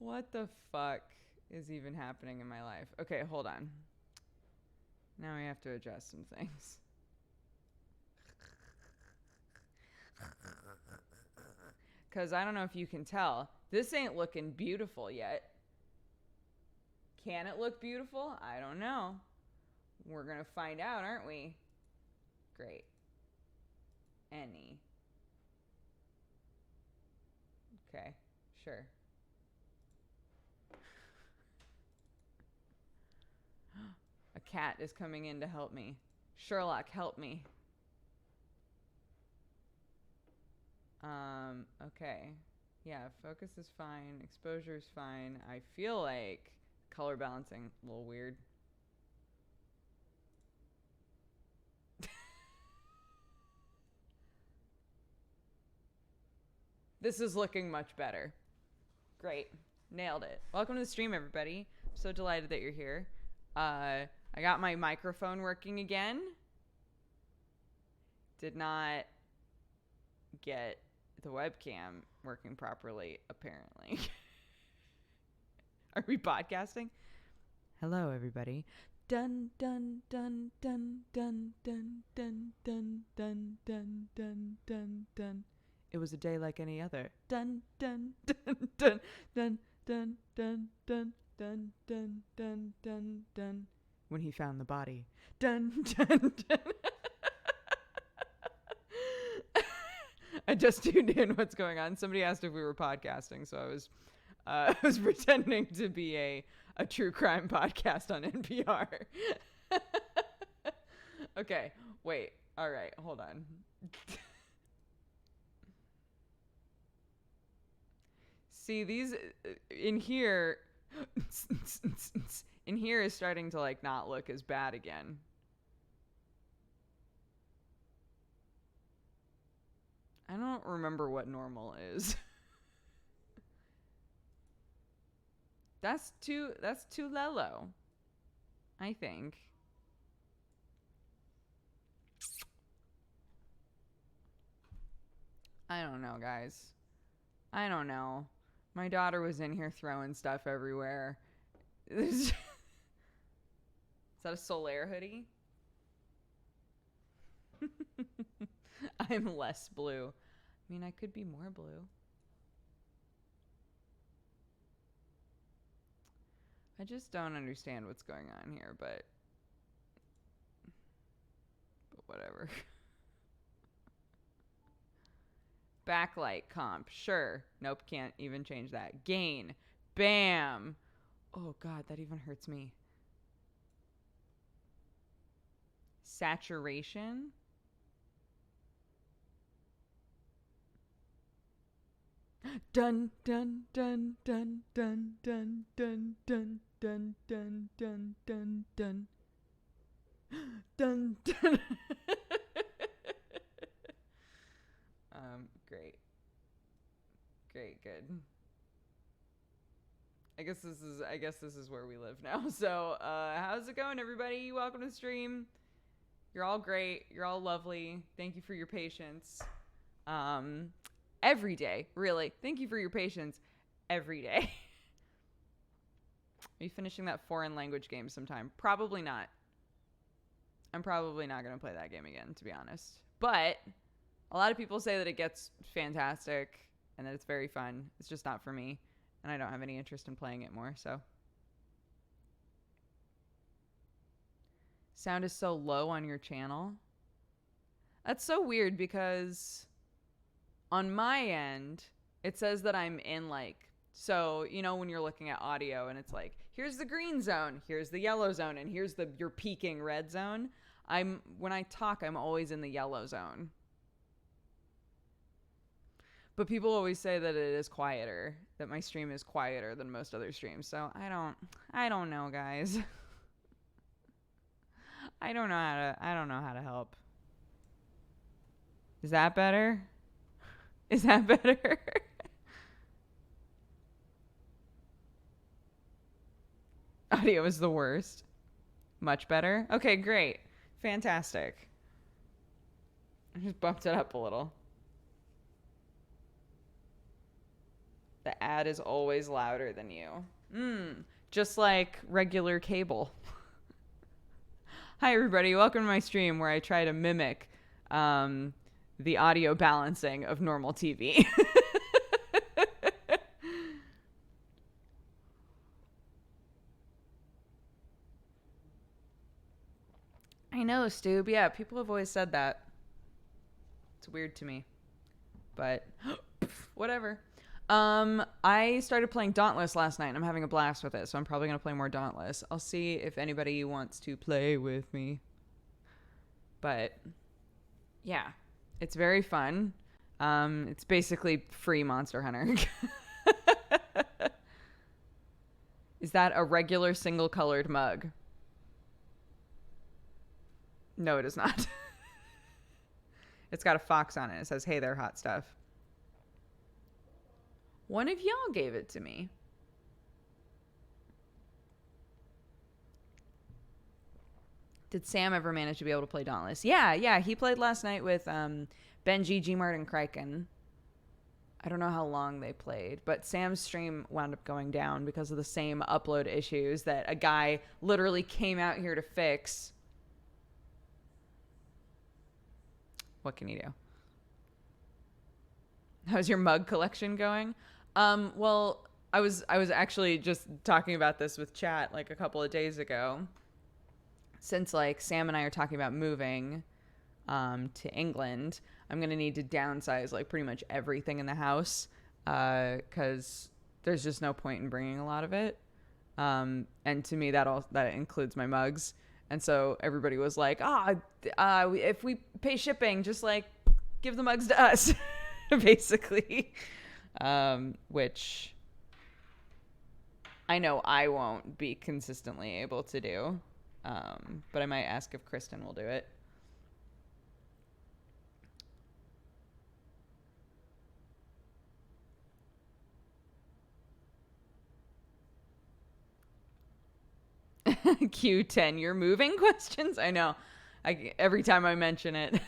What the fuck is even happening in my life? Okay, hold on. Now we have to adjust some things. Because I don't know if you can tell. This ain't looking beautiful yet. Can it look beautiful? I don't know. We're going to find out, aren't we? Great. Any. Okay, sure. A cat is coming in to help me. Sherlock, help me. Okay. Yeah, focus is fine. Exposure is fine. I feel like color balancing a little weird. This is looking much better. Great. Nailed it. Welcome to the stream, everybody. I'm so delighted that you're here. I got my microphone working again. Did not get the webcam working properly, apparently. Are we podcasting? Hello, everybody. Dun dun dun dun dun dun dun dun dun dun dun dun dun. It was a day like any other. Dun dun dun dun dun dun dun dun dun dun dun dun dun. When he found the body. Dun dun dun. I just tuned in. What's going on? Somebody asked if we were podcasting, so I was pretending to be a true crime podcast on NPR. Okay, wait. All right, hold on. See, these in here is starting to like not look as bad again. I don't remember what normal is. That's too lello, I think. I don't know, guys. I don't know. My daughter was in here throwing stuff everywhere. Is that a Solaire hoodie? I'm less blue. I mean, I could be more blue. I just don't understand what's going on here, but whatever. Backlight comp, sure. Nope, can't even change that. Gain, bam. Oh God, that even hurts me. Saturation. Dun dun dun dun dun dun dun dun dun dun dun dun dun dun dun. Great, good. I guess this is where we live now. So, how's it going, everybody? Welcome to the stream. You're all great. You're all lovely. Thank you for your patience. Every day, really. Thank you for your patience every day. Are you finishing that foreign language game sometime? Probably not. I'm probably not going to play that game again, to be honest. But a lot of people say that it gets fantastic and that it's very fun. It's just not for me, and I don't have any interest in playing it more, so. Sound is so low on your channel. That's so weird because on my end, it says that I'm in like, so, you know, when you're looking at audio and it's like, here's the green zone, here's the yellow zone, and here's your peaking red zone. When I talk, I'm always in the yellow zone. But people always say that it is quieter, that my stream is quieter than most other streams. So I don't know, guys. I don't know how to help. Is that better? Is that better? Audio is the worst. Much better? Okay, great. Fantastic. I just bumped it up a little. The ad is always louder than you. Just like regular cable. Hi, everybody. Welcome to my stream where I try to mimic the audio balancing of normal TV. I know, Stu. Yeah, people have always said that. It's weird to me. But whatever. I started playing Dauntless last night, and I'm having a blast with it, so I'm probably going to play more Dauntless. I'll see if anybody wants to play with me. But, yeah. It's very fun. It's basically free Monster Hunter. Is that a regular single-colored mug? No, it is not. It's got a fox on it. It says, "Hey there, hot stuff." One of y'all gave it to me. Did Sam ever manage to be able to play Dauntless? Yeah. He played last night with Benji, Gmart, and Kraken. I don't know how long they played, but Sam's stream wound up going down because of the same upload issues that a guy literally came out here to fix. What can you do? How's your mug collection going? Well, I was actually just talking about this with chat like a couple of days ago. Since like Sam and I are talking about moving to England, I'm going to need to downsize like pretty much everything in the house cuz there's just no point in bringing a lot of it. And to me that includes my mugs. And so everybody was like, if we pay shipping, just like give the mugs to us, basically. Which I know I won't be consistently able to do. But I might ask if Kristen will do it. Q10, you're moving questions? I know. Every time I mention it.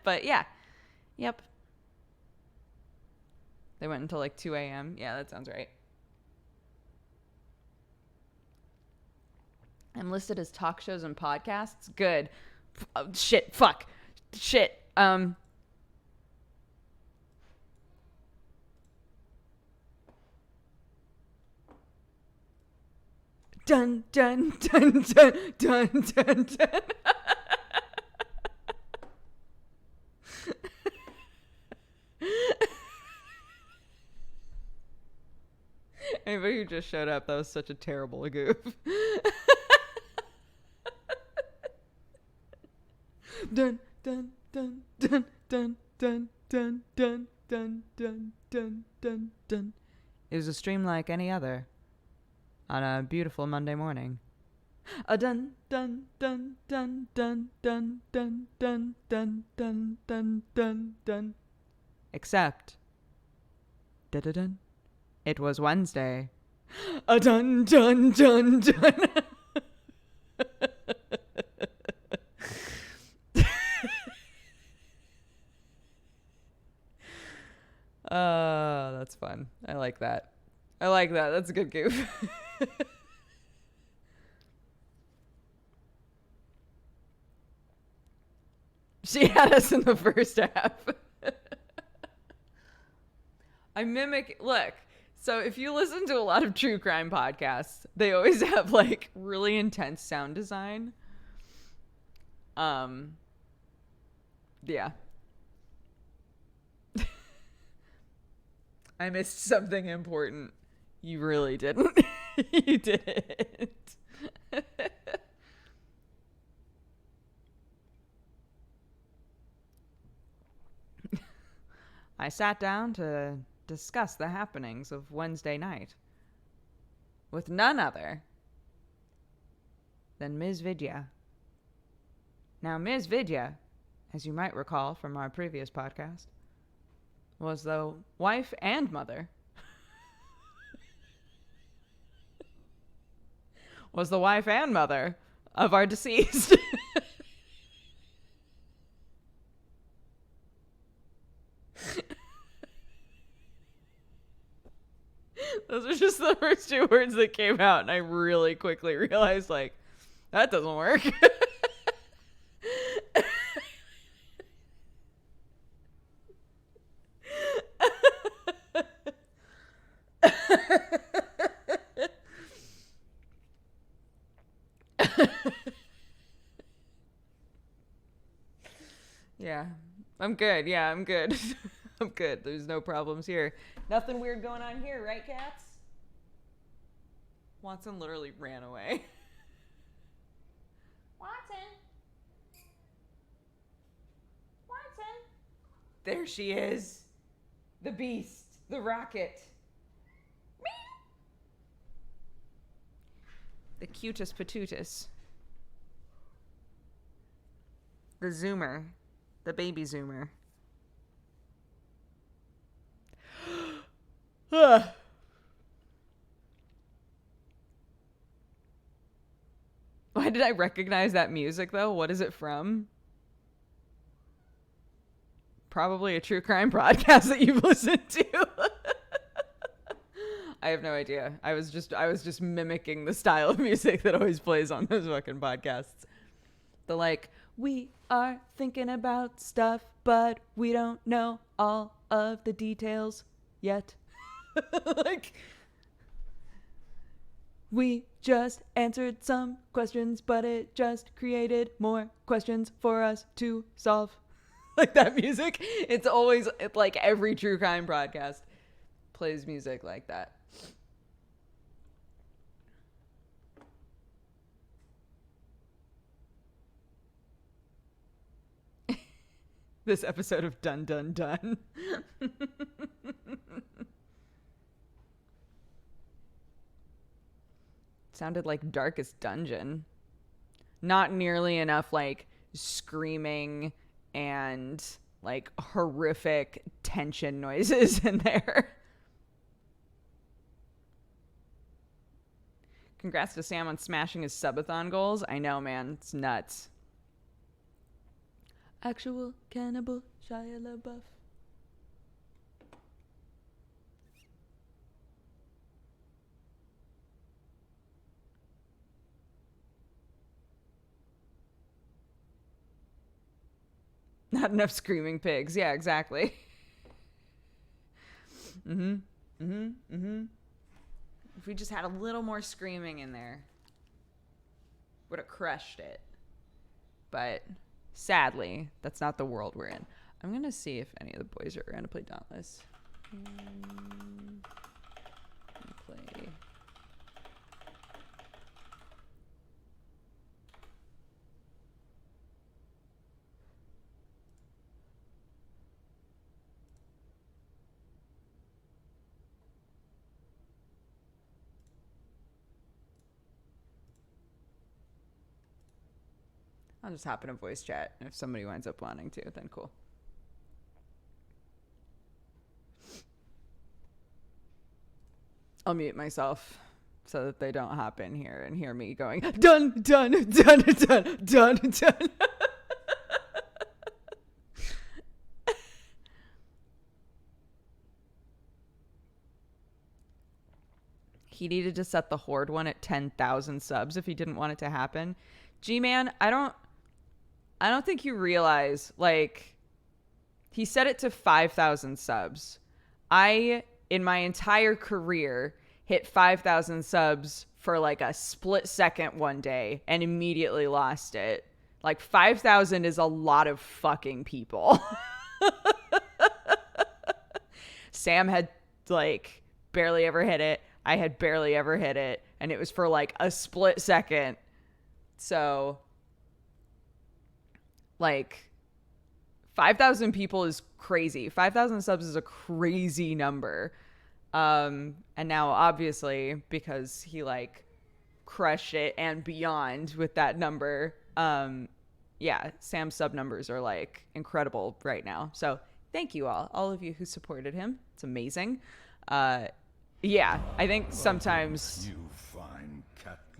But yeah. Yep. They went until like 2 a.m. Yeah, that sounds right. I'm listed as talk shows and podcasts. Good. Shit. Fuck. Shit. Dun, dun, dun, dun, dun, dun, dun. Anybody who just showed up, that was such a terrible goof. Dun, dun, dun, dun, dun, dun, dun, dun, dun, dun, dun, dun, dun. It was a stream like any other on a beautiful Monday morning. A dun dun dun dun dun dun dun dun dun dun dun dun dun. Except, dun dun dun. It was Wednesday. A dun dun dun dun. That's fun. I like that. That's a good goof. She had us in the first half. I mimic. Look, so if you listen to a lot of true crime podcasts, they always have like really intense sound design. Yeah. I missed something important. You really didn't. You didn't. I sat down to discuss the happenings of Wednesday night with none other than Ms. Vidya. Now, Ms. Vidya, as you might recall from our previous podcast, was the wife and mother. Was the wife and mother of our deceased. Those are just the first two words that came out, and I really quickly realized, like, that doesn't work. Yeah, I'm good. Yeah, I'm good. I'm good. There's no problems here. Nothing weird going on here, right, cats? Watson literally ran away. Watson. Watson. There she is. The beast. The rocket. Meow. The cutest patootus. The zoomer. The baby zoomer. Why did I recognize that music, though? What is it from? Probably a true crime podcast that you've listened to. I have no idea. I was just mimicking the style of music that always plays on those fucking podcasts. The like, we are thinking about stuff, but we don't know all of the details yet. Like, we just answered some questions, but it just created more questions for us to solve. Like that music. It's always like every true crime podcast plays music like that. This episode of Dun Dun Dun. Sounded like Darkest Dungeon. Not nearly enough like screaming and like horrific tension noises in there. Congrats to Sam on smashing his subathon goals. I know, man. It's nuts. Actual cannibal Shia LaBeouf. Not enough screaming pigs. Yeah, exactly. If we just had a little more screaming in there, would have crushed it. But sadly, that's not the world we're in. I'm going to see if any of the boys are going to play Dauntless. Play. I'll just hop in a voice chat. And if somebody winds up wanting to, then cool. I'll mute myself so that they don't hop in here and hear me going, dun, dun, dun, dun, dun, dun. He needed to set the Horde one at 10,000 subs if he didn't want it to happen. G-Man, I don't think you realize, like, he set it to 5,000 subs. I, in my entire career, hit 5,000 subs for like a split second one day and immediately lost it. Like 5,000 is a lot of fucking people. Sam had like barely ever hit it. I had barely ever hit it. And it was for like a split second. So like 5,000 people is crazy. 5,000 subs is a crazy number. And now obviously because he like crushed it and beyond with that number, yeah, Sam's sub numbers are like incredible right now. So thank you all of you who supported him. It's amazing. Yeah, I think sometimes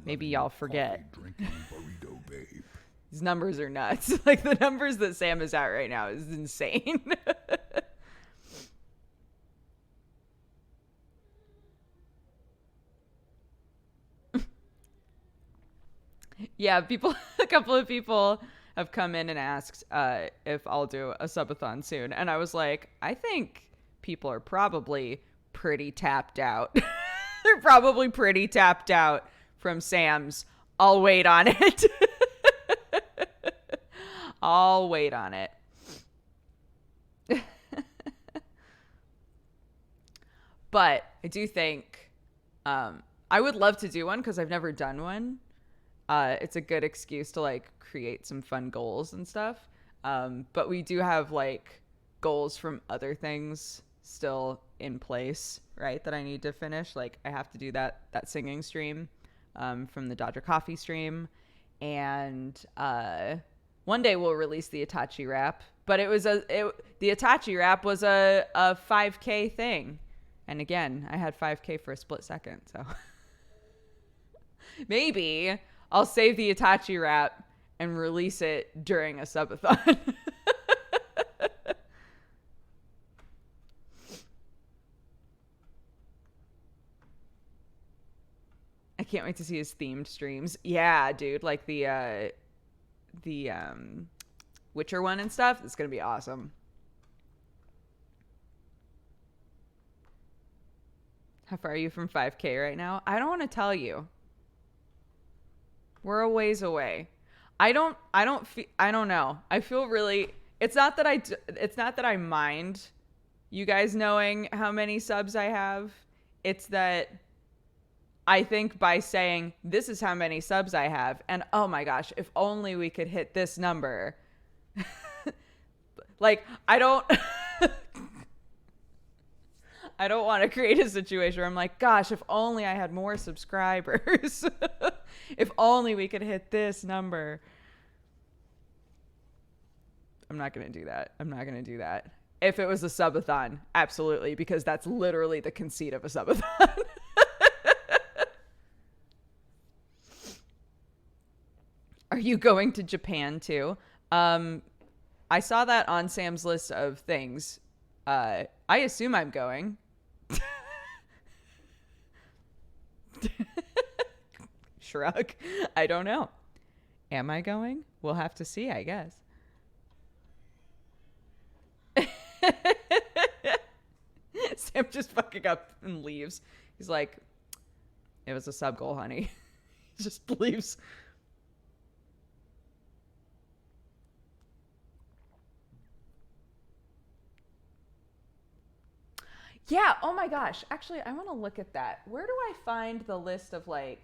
maybe y'all forget. These numbers are nuts. Like the numbers that Sam is at right now is insane. Yeah, people, a couple of people have come in and asked if I'll do a subathon soon. And I was like, I think people are probably pretty tapped out. They're probably pretty tapped out from Sam's. I'll wait on it. I'll wait on it. But I do think I would love to do one because I've never done one. It's a good excuse to like create some fun goals and stuff. But we do have like goals from other things still in place, right? That I need to finish. Like I have to do that singing stream from the Dodger Coffee stream, and one day we'll release the Itachi rap. But the Itachi rap was a 5K thing, and again, I had 5K for a split second, so maybe I'll save the Itachi rap and release it during a subathon. I can't wait to see his themed streams. Yeah, dude, like the Witcher one and stuff. It's gonna be awesome. How far are you from 5K right now? I don't want to tell you. We're a ways away. I don't know. I feel really, it's not that I mind you guys knowing how many subs I have. It's that I think by saying this is how many subs I have, and oh my gosh, if only we could hit this number. Like, I don't want to create a situation where I'm like, gosh, if only I had more subscribers. If only we could hit this number. I'm not going to do that. If it was a subathon, absolutely, because that's literally the conceit of a subathon. Are you going to Japan too? I saw that on Sam's list of things. I assume I'm going. Shrug. I don't know. Am I going? We'll have to see, I guess. Sam just fucking up and leaves. He's like, it was a sub goal, honey. He just leaves. Yeah, oh my gosh. Actually, I want to look at that. Where do I find the list of like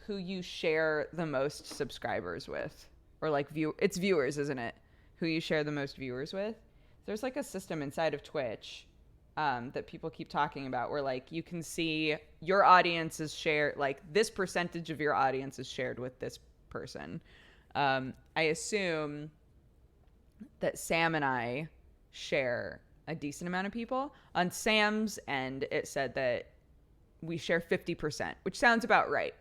who you share the most subscribers with? Or like it's viewers, isn't it? Who you share the most viewers with? There's like a system inside of Twitch that people keep talking about where like you can see your audience is shared, like this percentage of your audience is shared with this person. I assume that Sam and I share a decent amount of people. On Sam's end, it said that we share 50%, which sounds about right.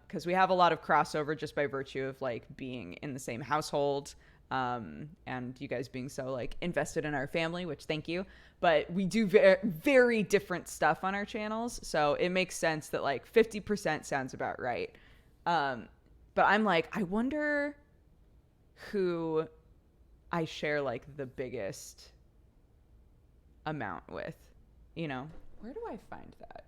Because we have a lot of crossover just by virtue of like being in the same household, and you guys being so like invested in our family, which thank you. But we do very different stuff on our channels, so it makes sense that like 50% sounds about right. But I'm like, I wonder who I share like the biggest amount with, you know? Where do I find that?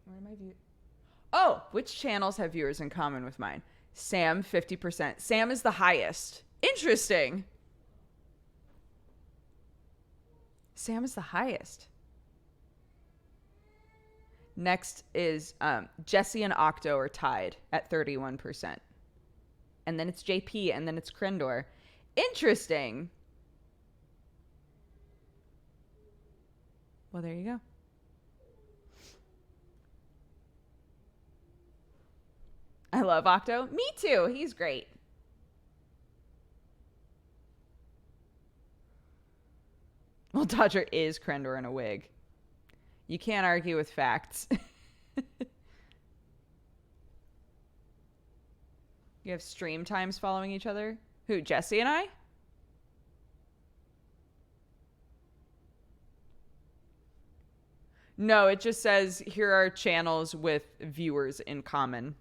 Where am I view? Oh, which channels have viewers in common with mine? Sam, 50%. Sam is the highest. Interesting. Sam is the highest. Next is Jesse and Octo are tied at 31%. And then it's JP, and then it's Krendor. Interesting. Well, there you go. I love Octo. Me too. He's great. Well, Dodger is Krendor in a wig. You can't argue with facts. You have stream times following each other? Who, Jesse and I? No, it just says here are channels with viewers in common.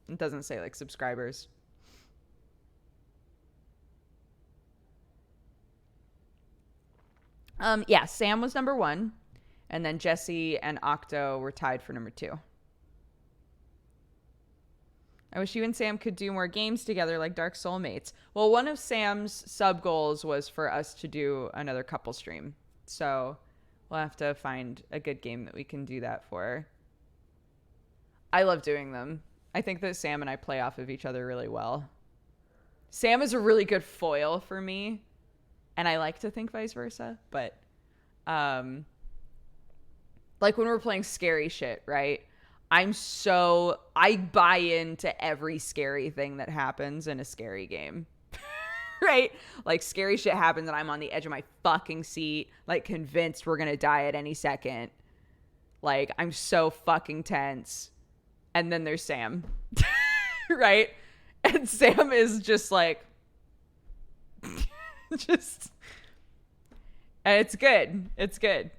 It doesn't say like subscribers. Yeah, Sam was number 1, and then Jesse and Octo were tied for number 2. I wish you and Sam could do more games together like Dark Soulmates. Well, one of Sam's sub goals was for us to do another couple stream. So we'll have to find a good game that we can do that for. I love doing them. I think that Sam and I play off of each other really well. Sam is a really good foil for me, and I like to think vice versa. But like when we're playing scary shit, right? I buy into every scary thing that happens in a scary game. Right? Like scary shit happens and I'm on the edge of my fucking seat, like convinced we're gonna die at any second. Like I'm so fucking tense. And then there's Sam. Right? And Sam is just like just, and it's good. It's good.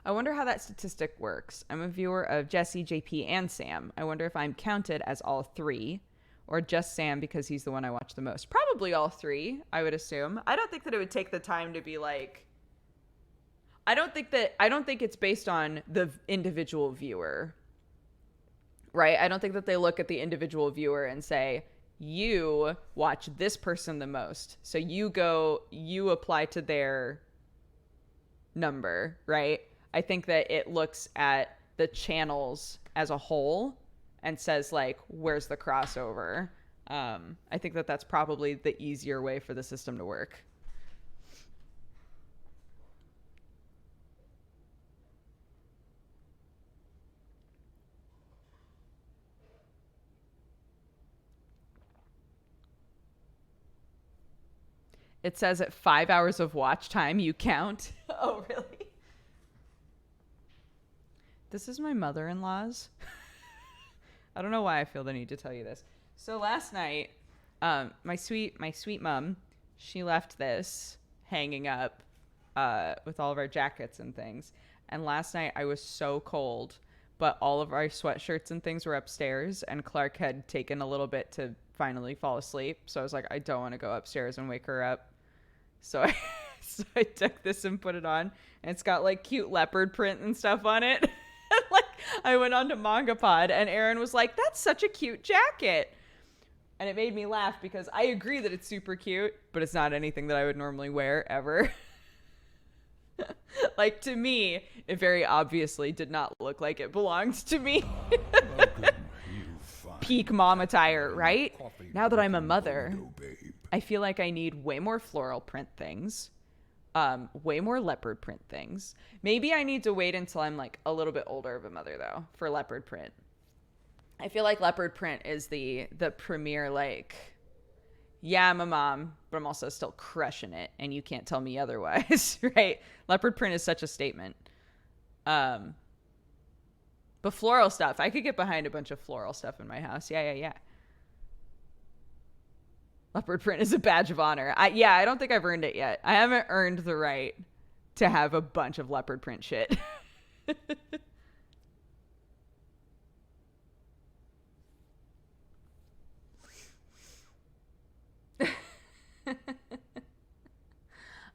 I wonder how that statistic works. I'm a viewer of Jesse, JP, and Sam. I wonder if I'm counted as all 3 or just Sam because he's the one I watch the most. Probably all 3, I would assume. I don't think that it would take the time to be like, I don't think it's based on the individual viewer, right? I don't think that they look at the individual viewer and say, you watch this person the most, so you apply to their number, right? I think that it looks at the channels as a whole and says like, where's the crossover? I think that that's probably the easier way for the system to work. It says at 5 hours of watch time, you count. Oh, really? This is my mother-in-law's. I don't know why I feel the need to tell you this. So last night, my sweet mom, she left this hanging up with all of our jackets and things. And last night I was so cold, but all of our sweatshirts and things were upstairs, and Clark had taken a little bit to finally fall asleep. So I was like, I don't want to go upstairs and wake her up. So I took this and put it on, and it's got like cute leopard print and stuff on it. Like I went on to MangaPod, and Aaron was like, that's such a cute jacket. And it made me laugh because I agree that it's super cute, but it's not anything that I would normally wear ever. Like to me, it very obviously did not look like it belonged to me. Peak mom attire, right? Now that I'm a mother, I feel like I need way more floral print things. Way more leopard print things. Maybe I need to wait until I'm like a little bit older of a mother though for leopard print. I feel like leopard print is the premier, like, yeah, I'm a mom, but I'm also still crushing it and you can't tell me otherwise. Right? Leopard print is such a statement. But floral stuff, I could get behind a bunch of floral stuff in my house. Yeah. Leopard print is a badge of honor. I don't think I've earned it yet. I haven't earned the right to have a bunch of leopard print shit.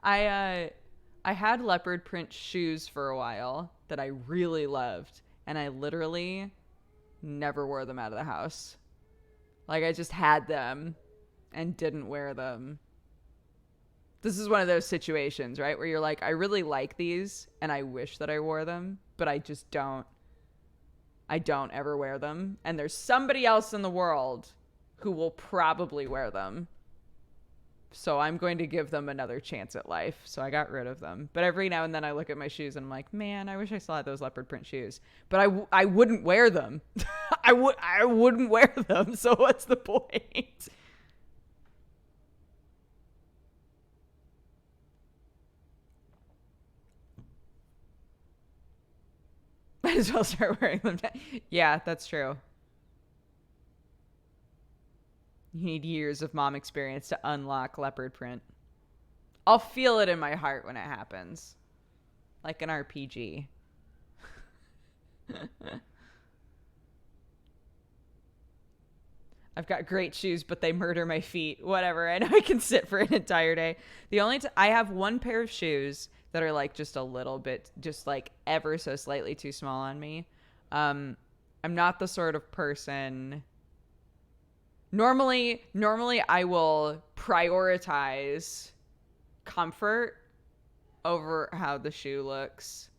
I had leopard print shoes for a while that I really loved, and I literally never wore them out of the house. Like I just had them and didn't wear them. This is one of those situations, right? Where you're like, I really like these and I wish that I wore them, but I just don't. I don't ever wear them. And there's somebody else in the world who will probably wear them. So I'm going to give them another chance at life. So I got rid of them. But every now and then I look at my shoes and I'm like, man, I wish I still had those leopard print shoes. But I wouldn't wear them. I wouldn't wear them. So what's the point? Might as well start wearing them. Yeah, that's true. You need years of mom experience to unlock leopard print. I'll feel it in my heart when it happens. Like an RPG. I've got great shoes, but they murder my feet. Whatever. I know I can sit for an entire day. I have one pair of shoes that are like just a little bit, just like ever so slightly too small on me. I'm not the sort of person. Normally I will prioritize comfort over how the shoe looks.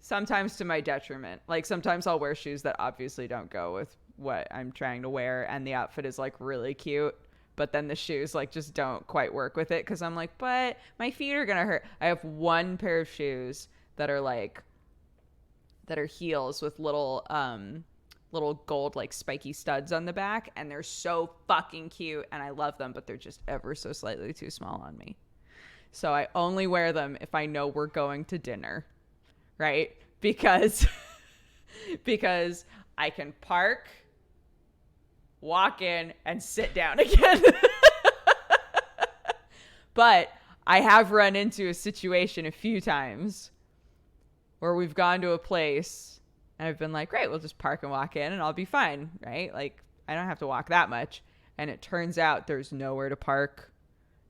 Sometimes to my detriment. Like sometimes I'll wear shoes that obviously don't go with what I'm trying to wear, and the outfit is like really cute, but then the shoes like just don't quite work with it because I'm like, but my feet are gonna hurt. I have one pair of shoes that are heels with little gold like spiky studs on the back, and they're so fucking cute and I love them, but they're just ever so slightly too small on me. So I only wear them if I know we're going to dinner, right? Because I can park, walk in, and sit down again. But I have run into a situation a few times where we've gone to a place and I've been like, great, we'll just park and walk in and I'll be fine, right? Like, I don't have to walk that much. And it turns out there's nowhere to park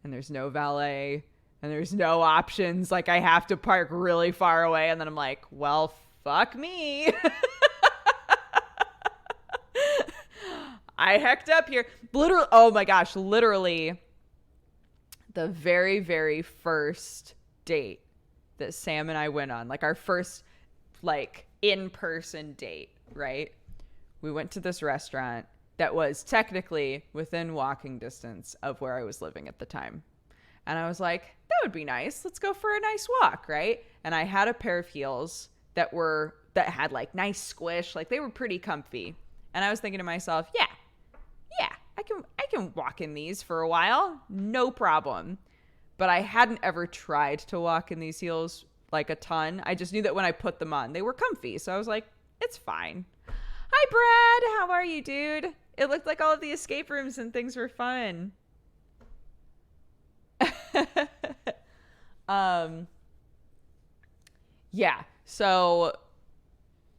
and there's no valet and there's no options. Like, I have to park really far away. And then I'm like, well, fuck me. I hecked up here. Literally, oh my gosh, literally the very, very first date that Sam and I went on, like our first like in-person date, right? We went to this restaurant that was technically within walking distance of where I was living at the time. And I was like, that would be nice. Let's go for a nice walk, right? And I had a pair of heels that had like nice squish, like they were pretty comfy. And I was thinking to myself, yeah, I can walk in these for a while, no problem. But I hadn't ever tried to walk in these heels like a ton. I just knew that when I put them on, they were comfy. So I was like, it's fine. Hi, Brad. How are you, dude? It looked like all of the escape rooms and things were fun. Yeah. So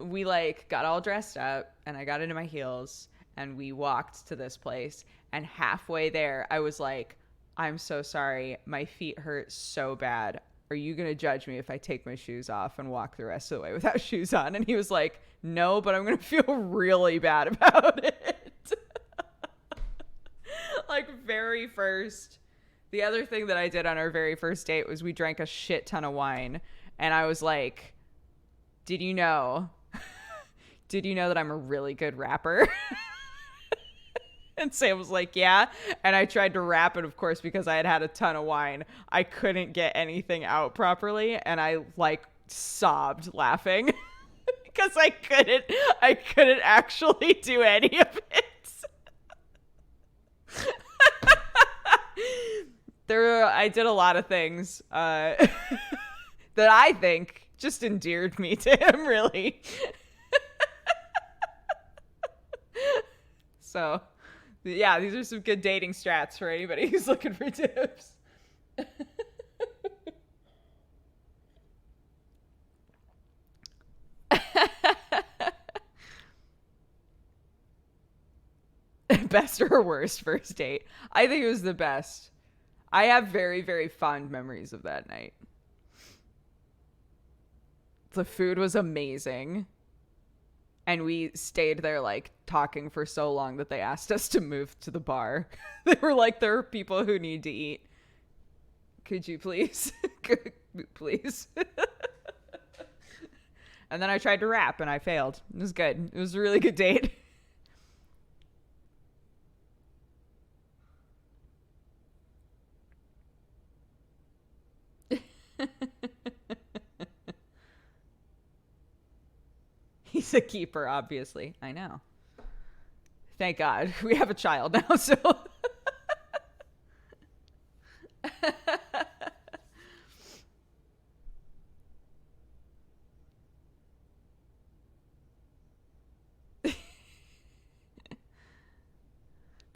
we like got all dressed up and I got into my heels and we walked to this place. And halfway there, I was like, I'm so sorry. My feet hurt so bad. Are you going to judge me if I take my shoes off and walk the rest of the way without shoes on? And he was like, no, but I'm going to feel really bad about it. Like very first. The other thing that I did on our very first date was we drank a shit ton of wine. And I was like, did you know that I'm a really good rapper? And Sam was like, yeah. And I tried to rap it, of course, because I had had a ton of wine. I couldn't get anything out properly. And I like sobbed laughing because I couldn't actually do any of it. I did a lot of things that I think just endeared me to him, really. So, yeah, these are some good dating strats for anybody who's looking for tips. Best or worst first date? I think it was the best. I have very, very fond memories of that night. The food was amazing. And we stayed there like talking for so long that they asked us to move to the bar. They were like, there are people who need to eat. Could you please? Please. And then I tried to rap and I failed. It was good. It was a really good date. He's a keeper, obviously. I know. Thank God. We have a child now, so.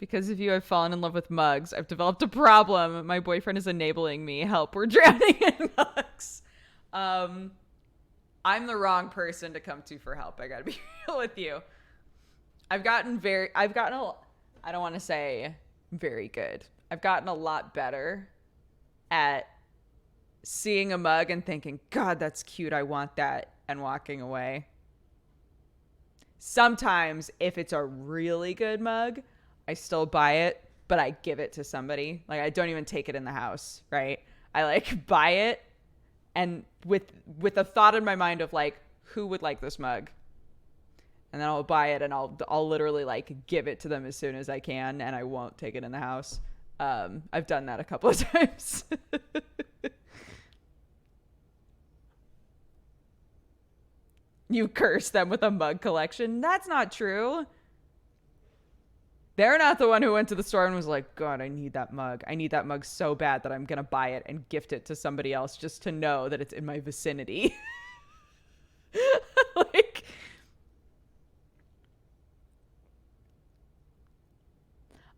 Because of you, I've fallen in love with mugs. I've developed a problem. My boyfriend is enabling me. Help, we're drowning in mugs. I'm the wrong person to come to for help. I gotta be real with you. I don't want to say very good. I've gotten a lot better at seeing a mug and thinking, God, that's cute. I want that. And walking away. Sometimes if it's a really good mug, I still buy it, but I give it to somebody. Like, I don't even take it in the house, right? I like buy it and with a thought in my mind of like, who would like this mug? And then I'll buy it and I'll literally like give it to them as soon as I can, and I won't take it in the house. I've done that a couple of times. You curse them with a mug collection. That's not true. They're not the one who went to the store and was like, God, I need that mug. I need that mug so bad that I'm going to buy it and gift it to somebody else just to know that it's in my vicinity. Like,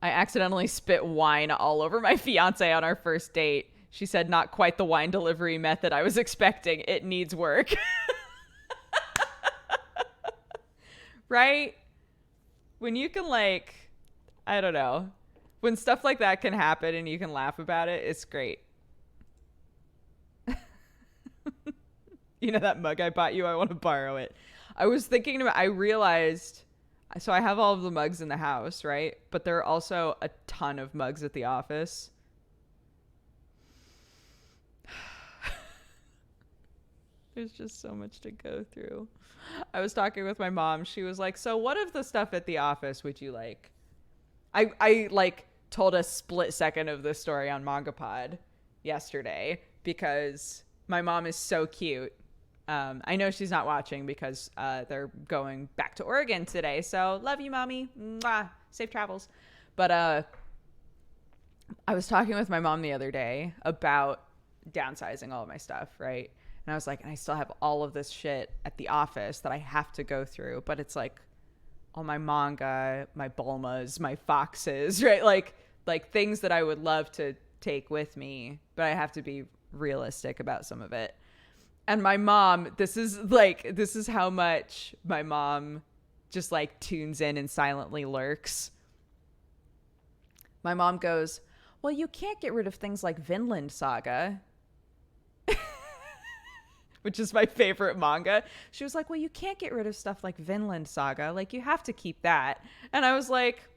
I accidentally spit wine all over my fiance on our first date. She said, not quite the wine delivery method I was expecting. It needs work. Right? When you can, like, I don't know, when stuff like that can happen and you can laugh about it, it's great. You know that mug I bought you? I want to borrow it. I was thinking about, I realized, so I have all of the mugs in the house, right? But there are also a ton of mugs at the office. There's just so much to go through. I was talking with my mom. She was like, so what of the stuff at the office would you like? I like told a split second of this story on MangaPod yesterday because my mom is so cute. I know she's not watching because they're going back to Oregon today. So love you, mommy. Mwah. Safe travels. But I was talking with my mom the other day about downsizing all of my stuff, right? And I was like, and I still have all of this shit at the office that I have to go through. But it's like all my manga, my Bulmas, my foxes, right? Like things that I would love to take with me, but I have to be realistic about some of it. And my mom, this is how much my mom just like tunes in and silently lurks. My mom goes, well, you can't get rid of things like Vinland Saga. Which is my favorite manga. She was like, well, you can't get rid of stuff like Vinland Saga. Like, you have to keep that. And I was like,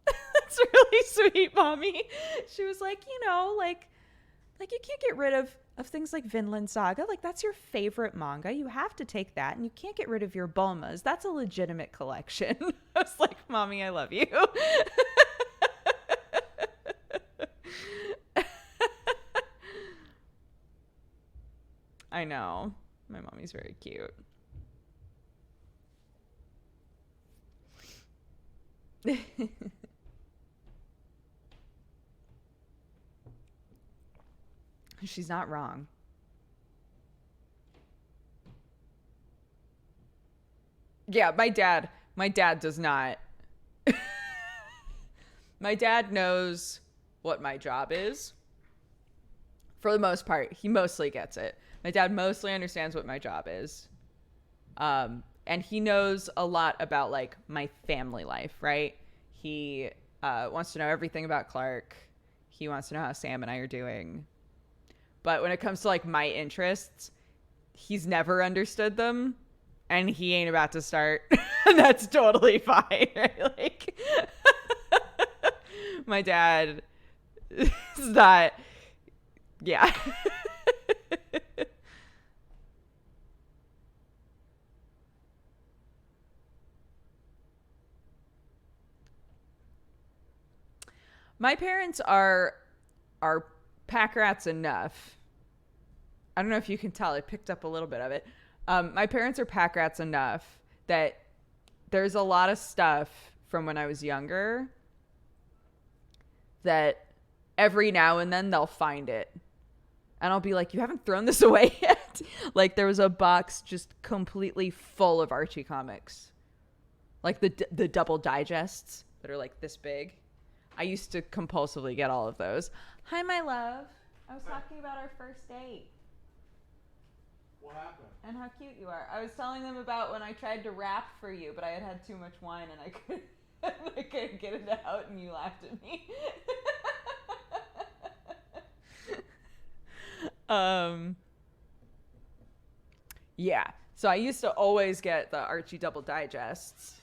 that's really sweet, mommy. She was like, you know, like you can't get rid of things like Vinland Saga. Like, that's your favorite manga. You have to take that. And you can't get rid of your Bulmas. That's a legitimate collection. I was like, mommy, I love you. I know. My mommy's very cute. She's not wrong. Yeah, my dad does not. My dad knows what my job is. For the most part, he mostly gets it. My dad mostly understands what my job is. And he knows a lot about like my family life, right? He wants to know everything about Clark. He wants to know how Sam and I are doing. But when it comes to like my interests, he's never understood them. And he ain't about to start. And that's totally fine, right? Like, my dad is not, yeah. My parents are pack rats enough. I don't know if you can tell. I picked up a little bit of it. My parents are pack rats enough that there's a lot of stuff from when I was younger that every now and then they'll find it. And I'll be like, you haven't thrown this away yet? Like, there was a box just completely full of Archie comics. Like the double digests. that are like this big. I used to compulsively get all of those. Hi, my love. I was talking about our first date. What happened? And how cute you are. I was telling them about when I tried to rap for you, but I had had too much wine and I couldn't get it out, and you laughed at me. Yeah. So I used to always get the Archie double digests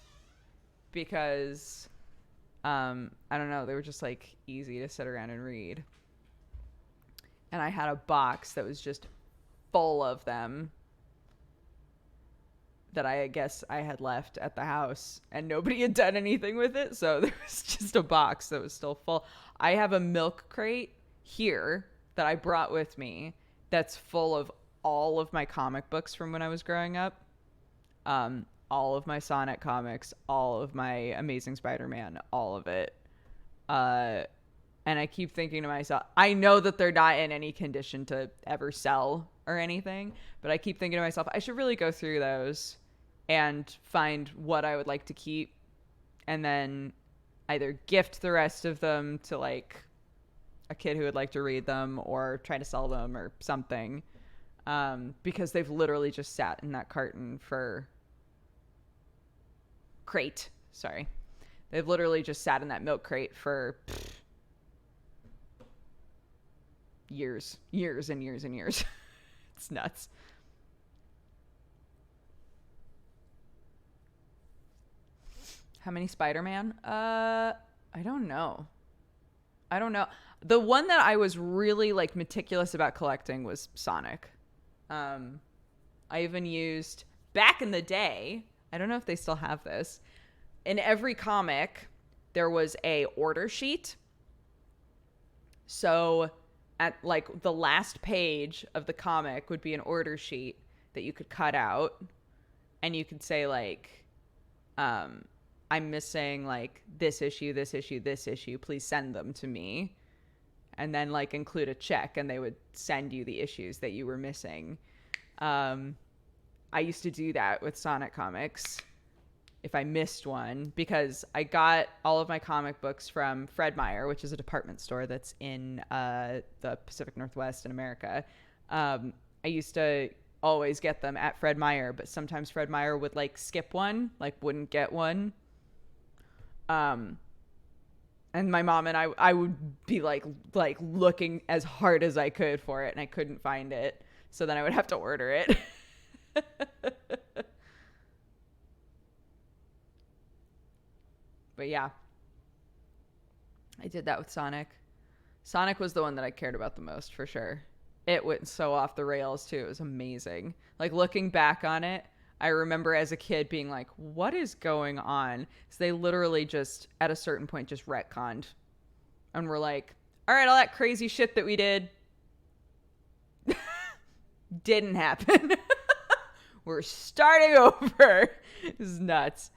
because I don't know, they were just like easy to sit around and read. And I had a box that was just full of them that I guess I had left at the house and nobody had done anything with it. So there was just a box that was still full. I have a milk crate here that I brought with me that's full of all of my comic books from when I was growing up. All of my Sonic comics, all of my Amazing Spider-Man, all of it. And I keep thinking to myself, I know that they're not in any condition to ever sell or anything, but I keep thinking to myself, I should really go through those and find what I would like to keep and then either gift the rest of them to like a kid who would like to read them or try to sell them or something. Because they've literally just sat in that crate. Sorry. They've literally just sat in that milk crate for years and years and years. It's nuts. How many Spider-Man? I don't know. The one that I was really like meticulous about collecting was Sonic. I even used back in the day, I don't know if they still have this. In every comic, there was a order sheet. So at like the last page of the comic would be an order sheet that you could cut out and you could say like, I'm missing like this issue, this issue, this issue. Please send them to me. And then like include a check and they would send you the issues that you were missing. I used to do that with Sonic comics if I missed one because I got all of my comic books from Fred Meyer, which is a department store that's in the Pacific Northwest in America. I used to always get them at Fred Meyer, but sometimes Fred Meyer would like skip one, like wouldn't get one. And my mom and I would be like looking as hard as I could for it and I couldn't find it. So then I would have to order it. But yeah, I did that with Sonic. Sonic was the one that I cared about the most for sure. It went so off the rails too. It was amazing. Like looking back on it, I remember as a kid being like, what is going on? So they literally just at a certain point just retconned and were like, all right, all that crazy shit that we did didn't happen. We're starting over. This is nuts.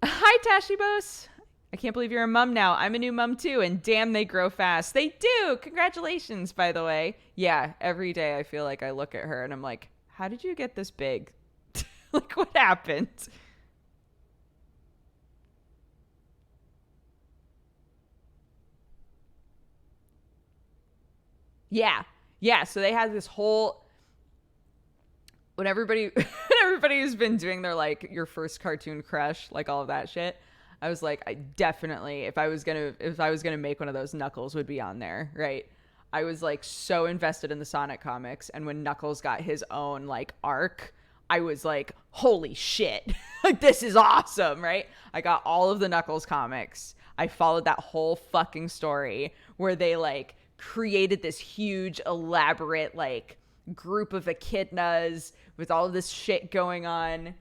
Hi, Tashibos. I can't believe you're a mom now. I'm a new mom too, and damn, they grow fast. They do. Congratulations, by the way. Yeah, every day I feel like I look at her and I'm like, how did you get this big? Like, what happened? Yeah. Yeah, so they had this whole when everybody everybody's been doing their like your first cartoon crush, like all of that shit. I was like, I definitely if I was gonna make one of those, Knuckles would be on there, right? I was like so invested in the Sonic comics, and when Knuckles got his own like arc, I was like, holy shit. Like this is awesome, right? I got all of the Knuckles comics. I followed that whole fucking story where they like created this huge elaborate like group of echidnas with all this shit going on.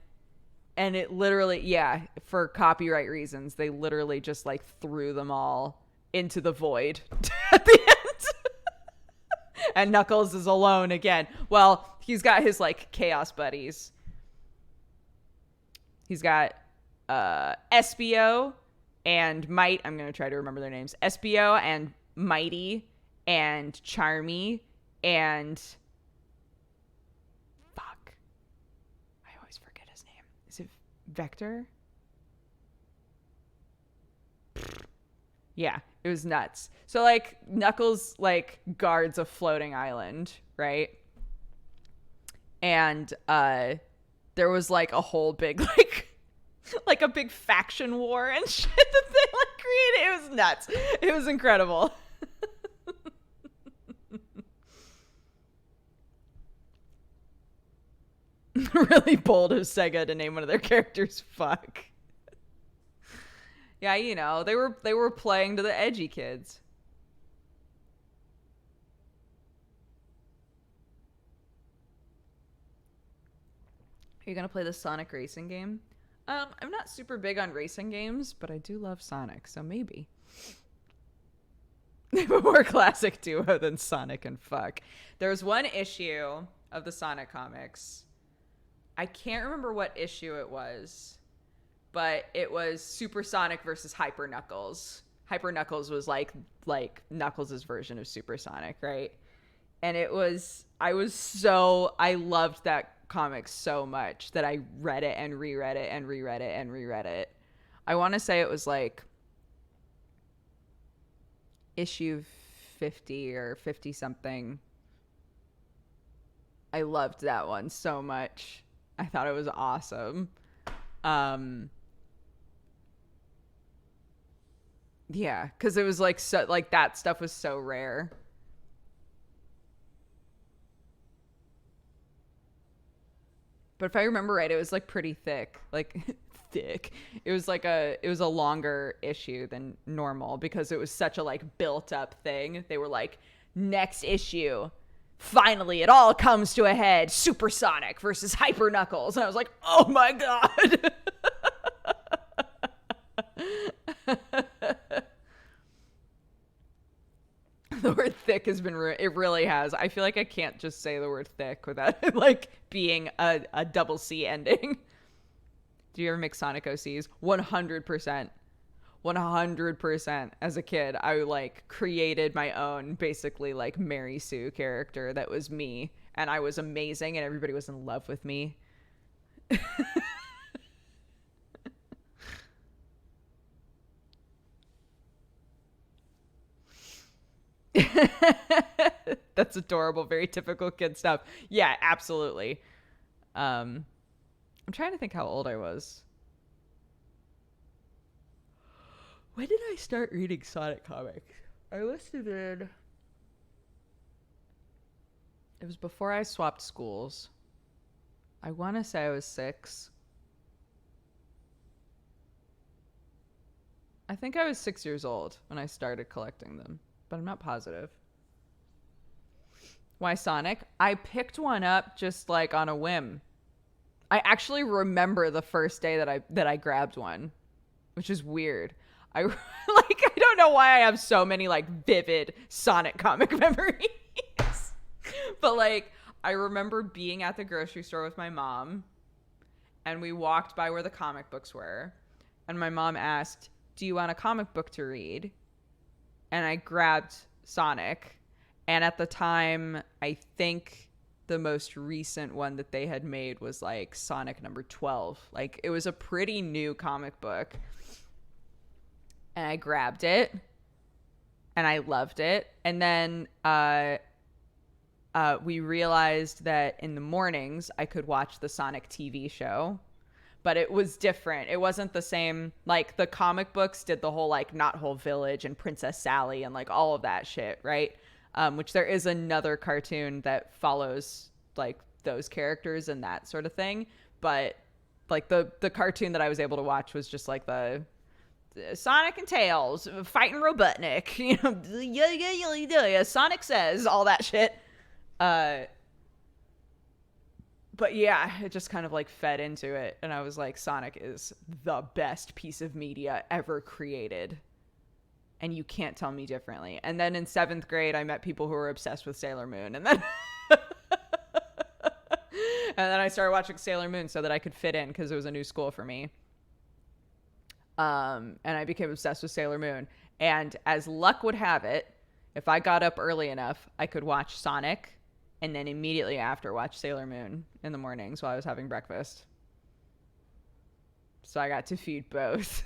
And it literally, yeah, for copyright reasons, they literally just like threw them all into the void at the end. And Knuckles is alone again. Well, he's got his like chaos buddies. He's got SBO and Might. I'm going to try to remember their names. SBO and Mighty and Charmy and Vector? Yeah, it was nuts. So like Knuckles like guards a floating island, right? And there was like a whole big like a big faction war and shit that they like created. It was nuts. It was incredible. Really bold of Sega to name one of their characters fuck. Yeah, you know, they were playing to the edgy kids. Are you gonna play the Sonic racing game? I'm not super big on racing games, but I do love Sonic, so maybe. They have a more classic duo than Sonic and fuck. There was one issue of the Sonic comics. I can't remember what issue it was, but it was Super Sonic versus Hyper Knuckles. Hyper Knuckles was like Knuckles' version of Super Sonic, right? And I loved that comic so much that I read it and reread it and reread it and reread it. I want to say it was like issue 50 or 50 something. I loved that one so much. I thought it was awesome. Yeah, because it was like so like that stuff was so rare. But if I remember right, it was like pretty thick. Like thick. It was a longer issue than normal because it was such a like built up thing. They were like, next issue. Finally, it all comes to a head. Supersonic versus Hyper Knuckles. And I was like, oh my God. The word thick has been it really has. I feel like I can't just say the word thick without it like being a double C ending. Do you ever make Sonic OCs? 100%. 100%. As a kid, I like created my own basically like Mary Sue character that was me, and I was amazing and everybody was in love with me. That's adorable. Very typical kid stuff. Yeah, absolutely. I'm trying to think how old I was. When did I start reading Sonic comics? I listed in. It was before I swapped schools. I want to say I was 6. I think I was 6 years old when I started collecting them, but I'm not positive. Why Sonic? I picked one up just like on a whim. I actually remember the first day that I grabbed one, which is weird. I like I don't know why I have so many like vivid Sonic comic memories. But like I remember being at the grocery store with my mom and we walked by where the comic books were and my mom asked, "Do you want a comic book to read?" And I grabbed Sonic. And at the time, I think the most recent one that they had made was like Sonic number 12. Like it was a pretty new comic book. And I grabbed it and I loved it. And then we realized that in the mornings I could watch the Sonic TV show, but it was different. It wasn't the same. Like the comic books did the whole like Not Whole Village and Princess Sally and like all of that shit, right? Which there is another cartoon that follows like those characters and that sort of thing. But like the cartoon that I was able to watch was just like the Sonic and Tails fighting Robotnik, you know, yeah, Sonic says all that shit. But yeah, it just kind of like fed into it, and I was like, Sonic is the best piece of media ever created, and you can't tell me differently. And then in 7th grade, I met people who were obsessed with Sailor Moon, and then and then I started watching Sailor Moon so that I could fit in because it was a new school for me. And I became obsessed with Sailor Moon. And as luck would have it, if I got up early enough, I could watch Sonic and then immediately after watch Sailor Moon in the mornings while I was having breakfast. So I got to feed both.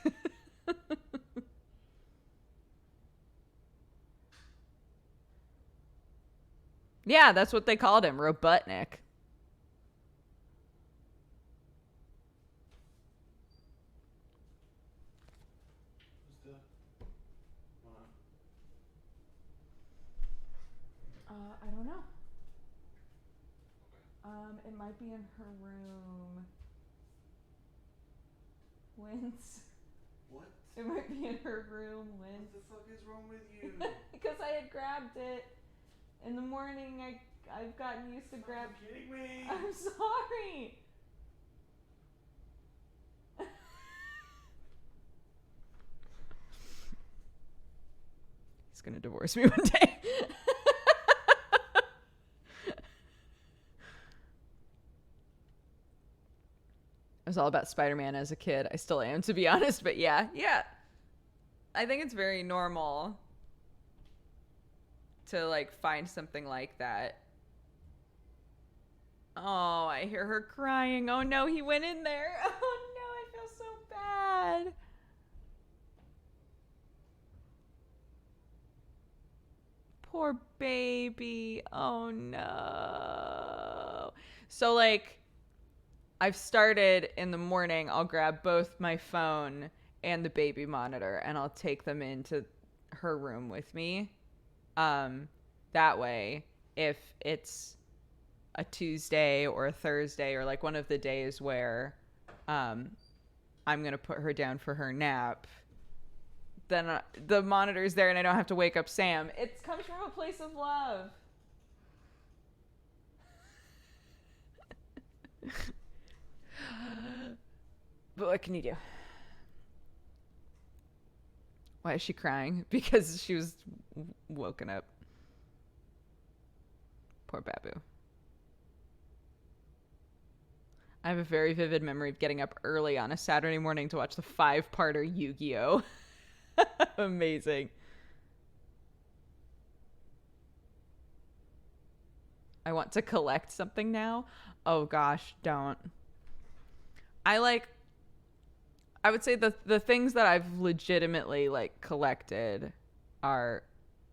Yeah, that's what they called him, Robotnik. Who's the one? I don't know. It might be in her room. Wince. What? It might be in her room, What Wince. the fuck is wrong with you? Because I had grabbed it in the morning. I've gotten used to grab. Are you kidding me? I'm sorry. He's gonna divorce me one day. I was all about Spider-Man as a kid. I still am, to be honest, but yeah. I think it's very normal to like find something like that. Oh, I hear her crying. Oh no, he went in there. Oh no, I feel so bad. Poor baby. Oh no. So like I've started in the morning, I'll grab both my phone and the baby monitor and I'll take them into her room with me. Um, that way, if it's a Tuesday or a Thursday or like one of the days where I'm going to put her down for her nap, then the monitor's there and I don't have to wake up Sam. It comes from a place of love. But what can you do? Why is she crying? Because she was woken up. Poor Babu. I have a very vivid memory of getting up early on a Saturday morning to watch the 5-parter Yu-Gi-Oh! Amazing. I want to collect something now. Oh gosh, don't. I would say the things that I've legitimately like collected are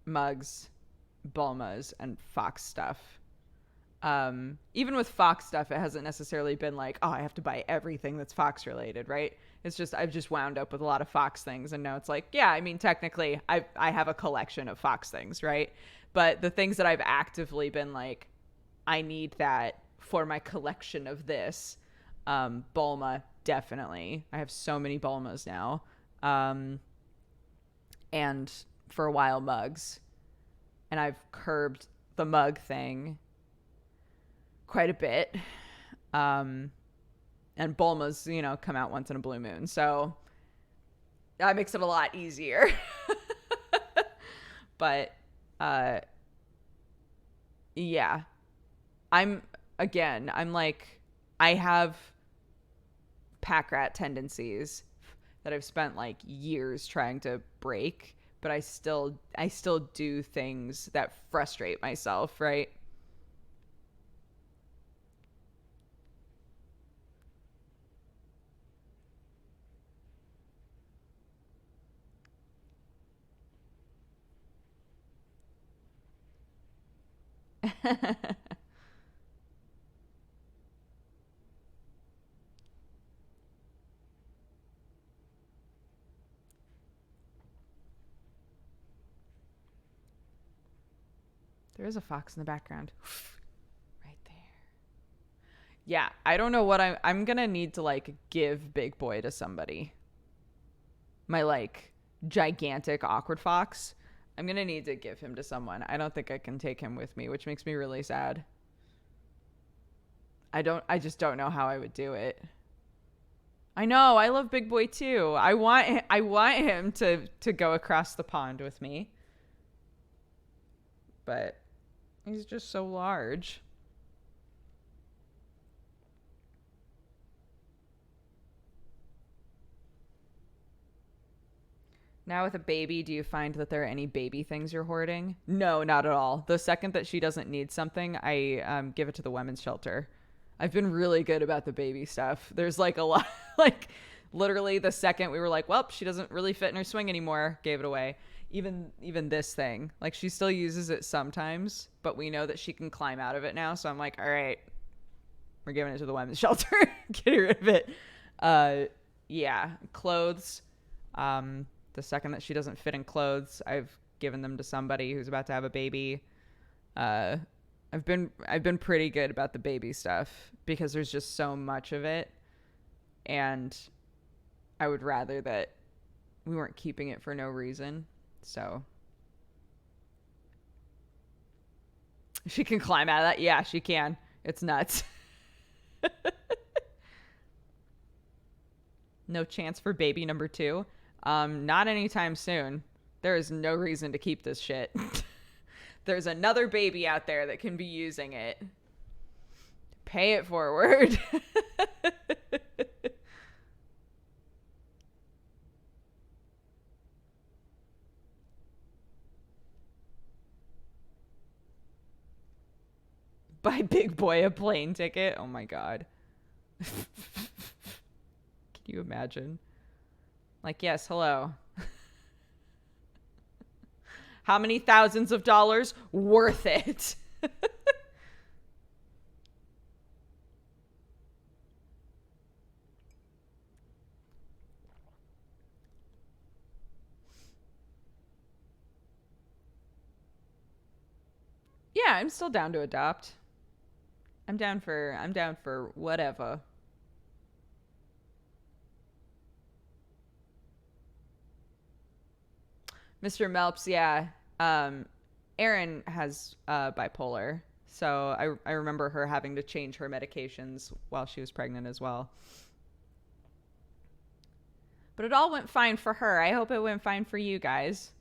mugs, Bulmas, and Fox stuff. Even with Fox stuff, it hasn't necessarily been like, oh, I have to buy everything that's Fox related, right? It's just I've just wound up with a lot of Fox things, and now it's like, yeah, I mean, technically, I have a collection of Fox things, right? But the things that I've actively been like, I need that for my collection of this, Bulma, definitely. I have so many Bulmas now, and for a while mugs, and I've curbed the mug thing quite a bit. And Bulma's, come out once in a blue moon. So that makes it a lot easier. But yeah. I'm like, I have pack rat tendencies that I've spent like years trying to break, but I still do things that frustrate myself, right? There is a fox in the background. Right there. Yeah, I don't know what I'm gonna need to like give Big Boy to somebody. My like gigantic awkward fox. I'm gonna need to give him to someone. I don't think I can take him with me, which makes me really sad. I just don't know how I would do it. I know, I love Big Boy too. I want him to go across the pond with me. But he's just so large. Now with a baby, do you find that there are any baby things you're hoarding? No, not at all. The second that she doesn't need something, I give it to the women's shelter. I've been really good about the baby stuff. There's like a lot, like Literally the second we were like, well, she doesn't really fit in her swing anymore, gave it away. Even this thing, like she still uses it sometimes, but we know that she can climb out of it now. So I'm like, all right, we're giving it to the women's shelter. Get rid of it. Yeah, clothes. The second that she doesn't fit in clothes, I've given them to somebody who's about to have a baby. I've been pretty good about the baby stuff because there's just so much of it, and I would rather that we weren't keeping it for no reason. So she can climb out of that. Yeah, she can. It's nuts. No chance for baby number 2. Not anytime soon. There is no reason to keep this shit. There's another baby out there that can be using it. Pay it forward. Buy big boy a plane ticket. Oh my god. Can you imagine? Like, yes, hello. How many thousands of dollars? Worth it. Yeah, I'm still down to adopt. I'm down for whatever. Mr. Melps, yeah. Erin has bipolar, so I remember her having to change her medications while she was pregnant as well. But it all went fine for her. I hope it went fine for you guys.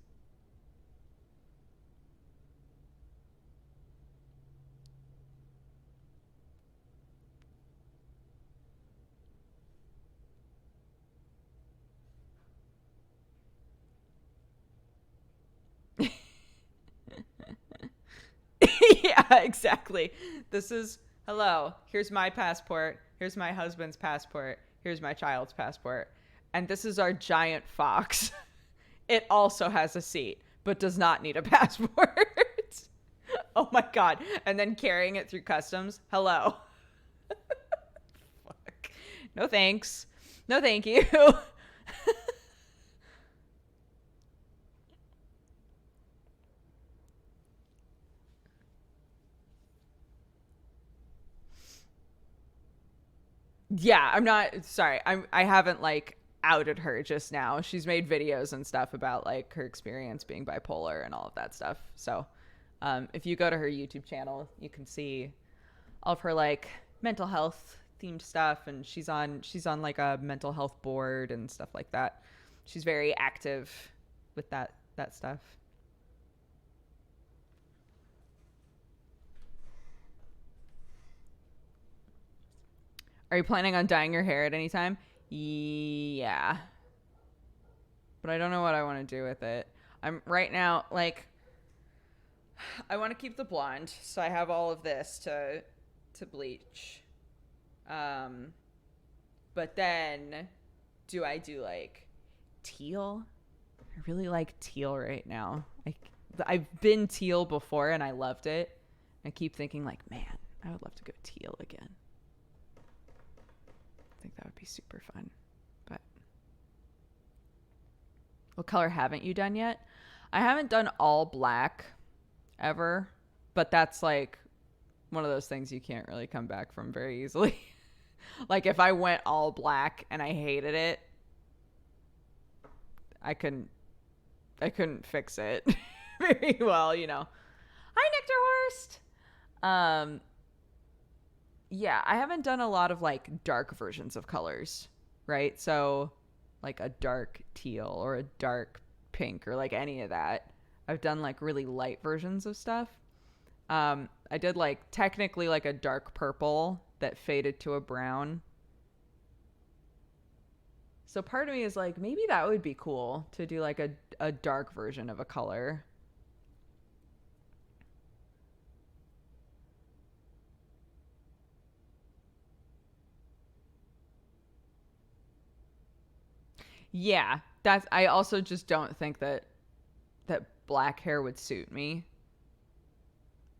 Yeah, exactly. This is hello. Here's my passport. Here's my husband's passport. Here's my child's passport. And this is our giant fox. It also has a seat, but does not need a passport. Oh my god. And then carrying it through customs. Hello. Fuck. No thanks. No thank you. Yeah, I'm not sorry. I haven't like outed her just now. She's made videos and stuff about like her experience being bipolar and all of that stuff. So, if you go to her YouTube channel, you can see all of her like mental health themed stuff, and she's on like a mental health board and stuff like that. She's very active with that stuff. Are you planning on dyeing your hair at any time? Yeah. But I don't know what I want to do with it. I'm right now like I want to keep the blonde, so I have all of this to bleach. Um but then do I do like teal? I really like teal right now. I've been teal before and I loved it. I keep thinking like, man, I would love to go teal again. I think that would be super fun. But what color haven't you done yet? I haven't done all black ever, but that's like one of those things you can't really come back from very easily. Like if I went all black and I hated it, I couldn't fix it very well, you know. Hi, Nectar Horst. Yeah, I haven't done a lot of like dark versions of colors, right? So like a dark teal or a dark pink or like any of that. I've done like really light versions of stuff. I did like technically like a dark purple that faded to a brown. So part of me is like, maybe that would be cool to do like a dark version of a color. Yeah, that's. I also just don't think that black hair would suit me.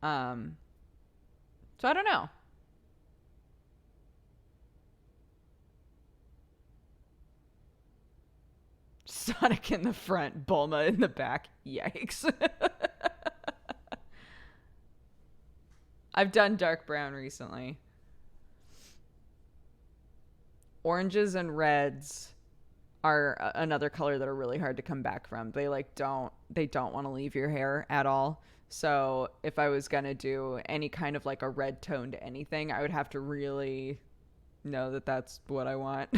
Um, so I don't know. Sonic in the front, Bulma in the back. Yikes. I've done dark brown recently. Oranges and reds are another color that are really hard to come back from. They don't want to leave your hair at all. So if I was going to do any kind of like a red toned anything, I would have to really know that that's what I want.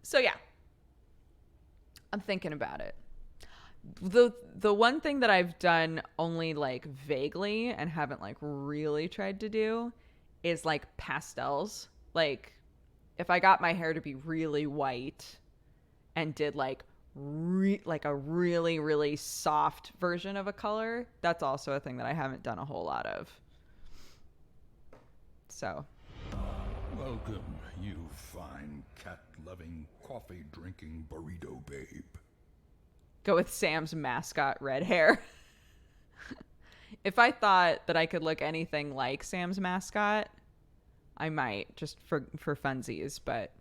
So yeah, I'm thinking about it. The one thing that I've done only like vaguely and haven't like really tried to do is like pastels. Like if I got my hair to be really white and did like like a really really soft version of a color, that's also a thing that I haven't done a whole lot of. So, Welcome, you fine cat-loving, coffee-drinking burrito babe. go with Sam's mascot red hair. If I thought that I could look anything like Sam's mascot, I might just for funsies, but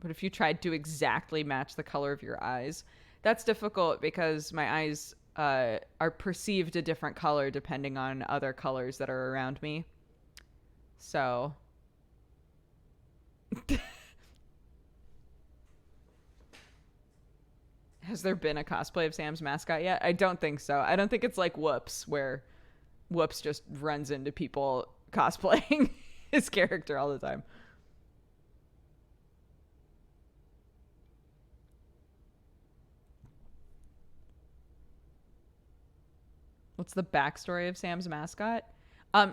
if you tried to exactly match the color of your eyes, that's difficult because my eyes are perceived a different color depending on other colors that are around me. So has there been a cosplay of Sam's mascot yet? I don't think so. I don't think it's like Whoops, where Whoops just runs into people cosplaying his character all the time. What's the backstory of Sam's mascot?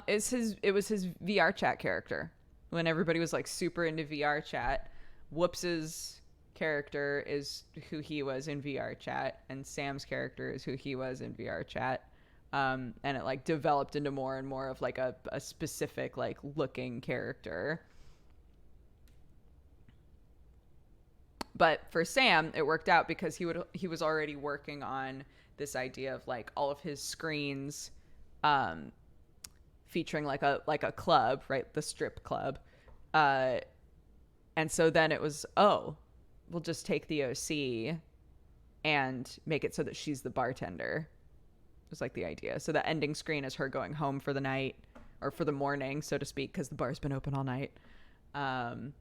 It was his VR chat character. When everybody was like super into VR chat, Whoops's character is who he was in VR chat, and Sam's character is who he was in VR chat. And it like developed into more and more of like a specific like looking character. But for Sam, it worked out because he was already working on this idea of like all of his screens featuring like a club, right? The strip club. And so then it was, oh, we'll just take the OC and make it so that she's the bartender. It was like the idea. So the ending screen is her going home for the night or for the morning, so to speak, because the bar's been open all night. And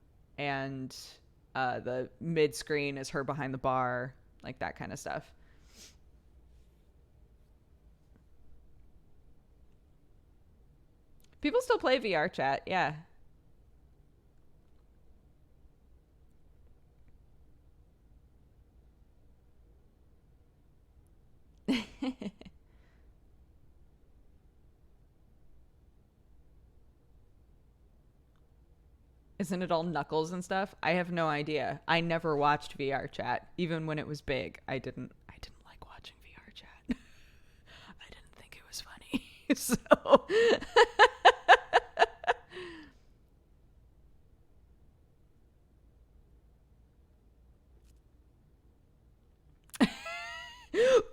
the mid screen is her behind the bar, like that kind of stuff. People still play VR chat, yeah. Isn't it all knuckles and stuff? I have no idea. I never watched VR chat, even when it was big. I didn't like watching VR chat. I didn't think it was funny. So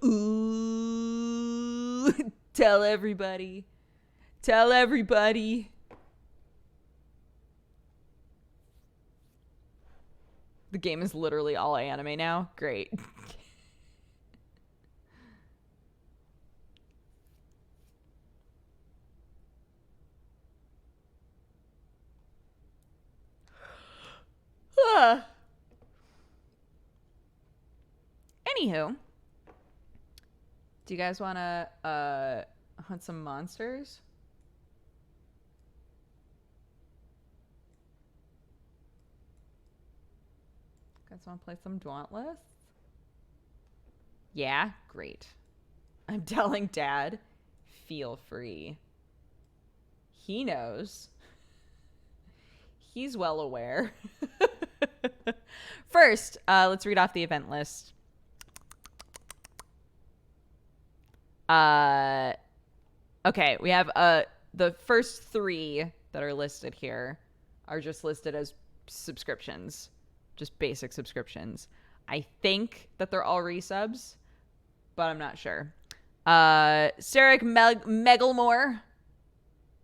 ooh, tell everybody. Tell everybody. The game is literally all anime now. Great. Anywho, do you guys want to hunt some monsters? Guys want to play some Dauntless? Yeah, great. I'm telling Dad, feel free. He knows. He's well aware. First, let's read off the event list. Okay, we have the first 3 that are listed here are just listed as subscriptions, just basic subscriptions. I think that they're all resubs, but I'm not sure. Sarek Megalmore,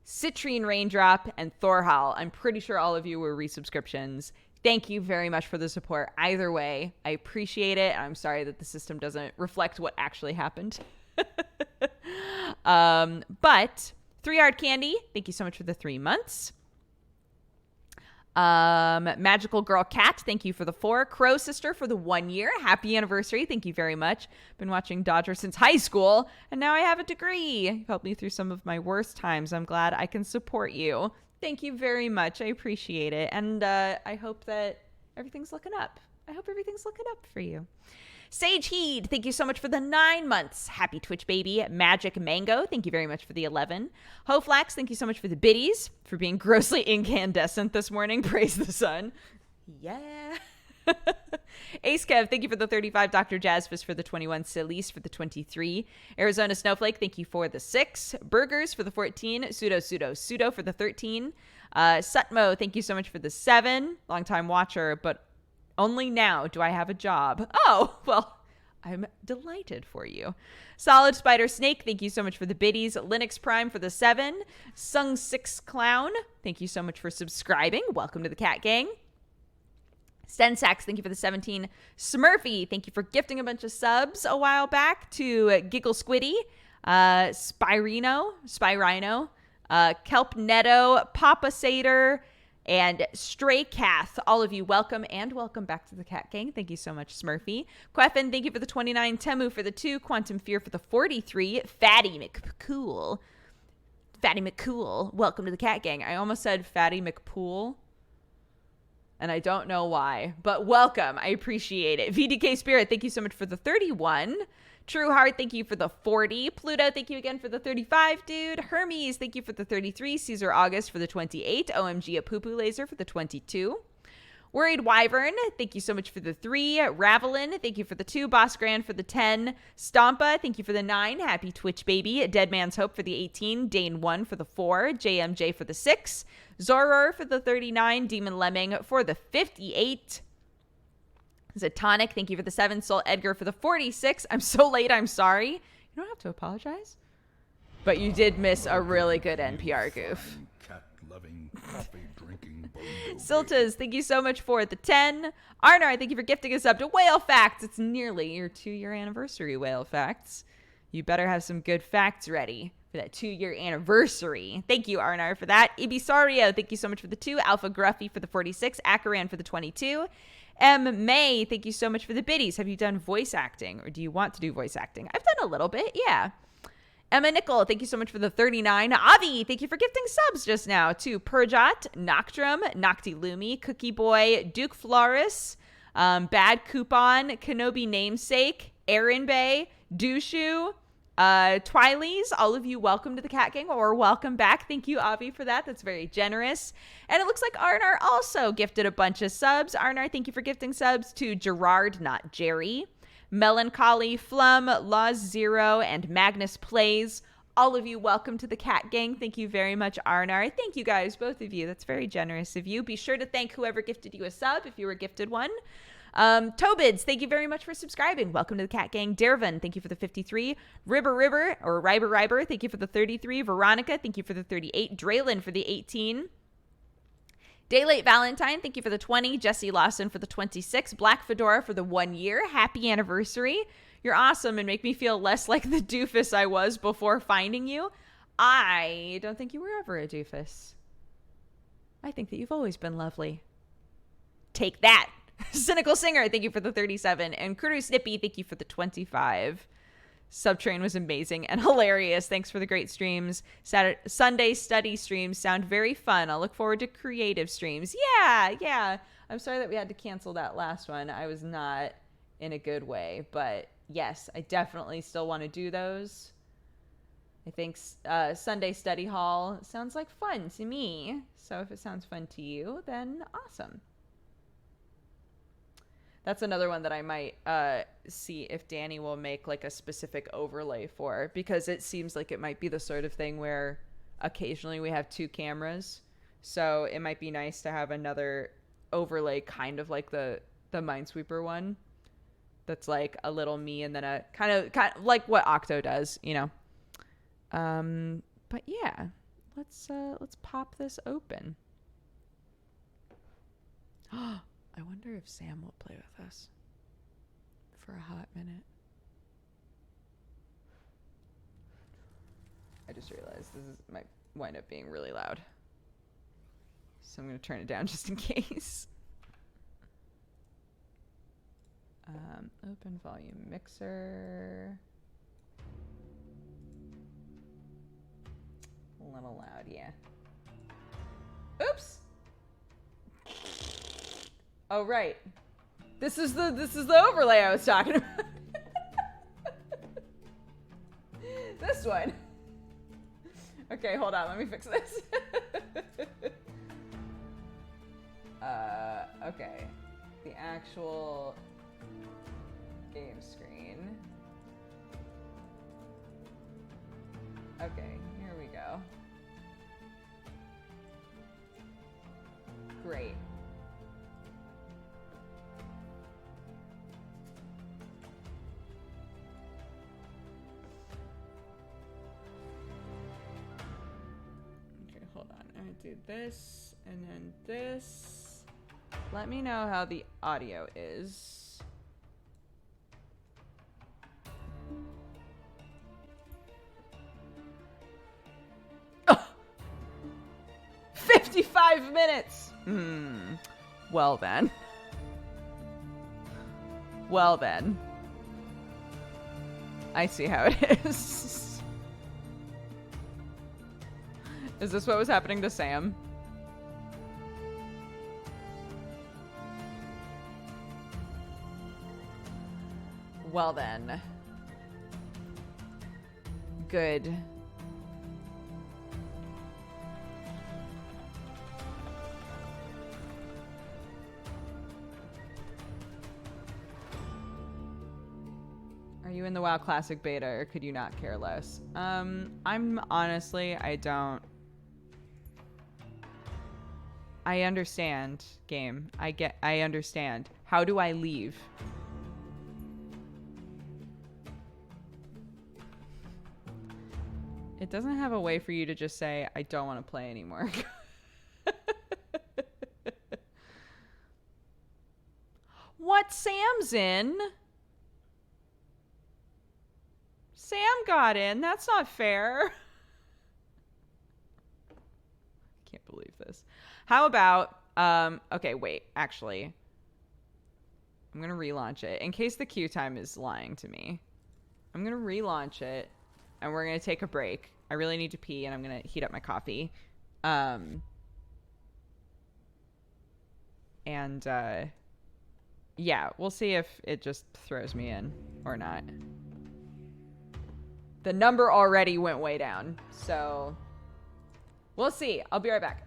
Citrine Raindrop, and Thorhal. I'm pretty sure all of you were resubscriptions. Thank you very much for the support. Either way, I appreciate it. I'm sorry that the system doesn't reflect what actually happened. But 3 Hard Candy, thank you so much for the 3 months. Magical Girl Cat, thank you for the 4. Crow Sister for the 1 year. Happy anniversary. Thank you very much. Been watching Dodger since high school, and now I have a degree. You've helped me through some of my worst times. I'm glad I can support you. Thank you very much. I appreciate it. And I hope that everything's looking up. I hope everything's looking up for you. Sage Heed, thank you so much for the 9 months. Happy Twitch baby. Magic Mango, thank you very much for the 11. Hoflax, thank you so much for the biddies, for being grossly incandescent this morning. Praise the sun. Yeah. Ace Kev, thank you for the 35. Dr. Jazzfist for the 21. Celise for the 23. Arizona Snowflake, thank you for the 6. Burgers for the 14. Pseudo for the 13. Sutmo, thank you so much for the 7. Longtime watcher, but only now do I have a job. Oh, well, I'm delighted for you. Solid Spider Snake, thank you so much for the biddies. Linux Prime for the 7. Sung 6 Clown, thank you so much for subscribing. Welcome to the Cat Gang. Stensax, thank you for the 17. Smurfy, thank you for gifting a bunch of subs a while back to Giggle Squiddy, Spyrino, Kelp Netto, Papa Sater, and Stray Cath. All of you, welcome and welcome back to the Cat Gang. Thank you so much, Smurfy. Queffin, thank you for the 29. Temu for the 2. Quantum Fear for the 43. Fatty McCool, welcome to the Cat Gang. I almost said Fatty McPool, and I don't know why, but welcome. I appreciate it. VDK Spirit, thank you so much for the 31. True Heart, thank you for the 40. Pluto, thank you again for the 35, dude. Hermes, thank you for the 33. Caesar August for the 28. OMG, a poo-poo laser for the 22. Worried Wyvern, thank you so much for the 3. Ravelin, thank you for the 2. Boss Grand for the 10. Stompa, thank you for the 9. Happy Twitch baby. Dead Man's Hope for the 18. Dane 1 for the 4. JMJ for the 6. Zoror for the 39. Demon Lemming for the 58. Zatonic, thank you for the 7. Soul Edgar for the 46. I'm so late, I'm sorry. You don't have to apologize. But you did miss a really good NPR goof. Cat-loving, coffee-drinking Siltas, thank you so much for the 10. Arnar, thank you for gifting us up to Whale Facts. It's nearly your 2-year anniversary, Whale Facts. You better have some good facts ready for that 2-year anniversary. Thank you, Arnar, for that. Ibisario, thank you so much for the 2. Alpha Gruffy for the 46. Akaran for the 22. M. May, thank you so much for the biddies. Have you done voice acting, or do you want to do voice acting? I've done a little bit, yeah. Emma Nickel, thank you so much for the 39. Avi, thank you for gifting subs just now to Purjot, Noctrum, Nocti Lumi, Cookie Boy, Duke Floris, Bad Coupon, Kenobi Namesake, Aaron Bay, Dushu, Twileys. All of you, welcome to the Cat Gang, or welcome back. Thank you, Avi, for that. That's very generous. And it looks like Arnar also gifted a bunch of subs. Arnar, thank you for gifting subs to Gerard, not Jerry, Melancholy, Flum, Laws Zero, and Magnus Plays. All of you, welcome to the Cat Gang. Thank you very much, Arnar. Thank you guys, both of you. That's very generous of you. Be sure to thank whoever gifted you a sub if you were gifted one. Tobids, thank you very much for subscribing. Welcome to the Cat Gang. Dervin, thank you for the 53. Riber, thank you for the 33. Veronica, thank you for the 38. Draylin for the 18. Daylate Valentine, thank you for the 20. Jesse Lawson for the 26. Black Fedora for the 1 year. Happy anniversary. You're awesome and make me feel less like the doofus I was before finding you. I don't think you were ever a doofus. I think that you've always been lovely. Take that. Cynical Singer, thank you for the 37. And Kuru Snippy, thank you for the 25. Subtrain was amazing and hilarious. Thanks for the great streams. Sunday study streams sound very fun. I'll look forward to creative streams. Yeah. I'm sorry that we had to cancel that last one. I was not in a good way. But yes, I definitely still want to do those. I think Sunday study hall sounds like fun to me. So if it sounds fun to you, then awesome. That's another one that I might see if Danny will make like a specific overlay for, because it seems like it might be the sort of thing where occasionally we have two cameras. So it might be nice to have another overlay, kind of like the Minesweeper one. That's like a little me and then a kind of like what Octo does, you know. But yeah, let's pop this open. I wonder if Sam will play with us for a hot minute. I just realized might wind up being really loud, so I'm going to turn it down just in case. Open volume mixer. A little loud, yeah. Oops. Oh right. This is the overlay I was talking about. This one. Okay, hold on. Let me fix this. Okay. The actual game screen. Okay, here we go. Great. Okay, hold on. I'm gonna do this and then this. Let me know how the audio is. 55 minutes. Well then. Well then. I see how it is. Is this what was happening to Sam? Well then. Good. Are you in the WoW Classic beta, or could you not care less? I'm honestly, I don't. I understand, game. I understand. How do I leave? It doesn't have a way for you to just say, I don't want to play anymore. What? Sam's in? Sam got in. That's not fair. Can't believe this. How about, okay, wait, actually. I'm going to relaunch it in case the queue time is lying to me. I'm going to relaunch it and we're going to take a break. I really need to pee and I'm going to heat up my coffee. Yeah, we'll see if it just throws me in or not. The number already went way down, so we'll see. I'll be right back.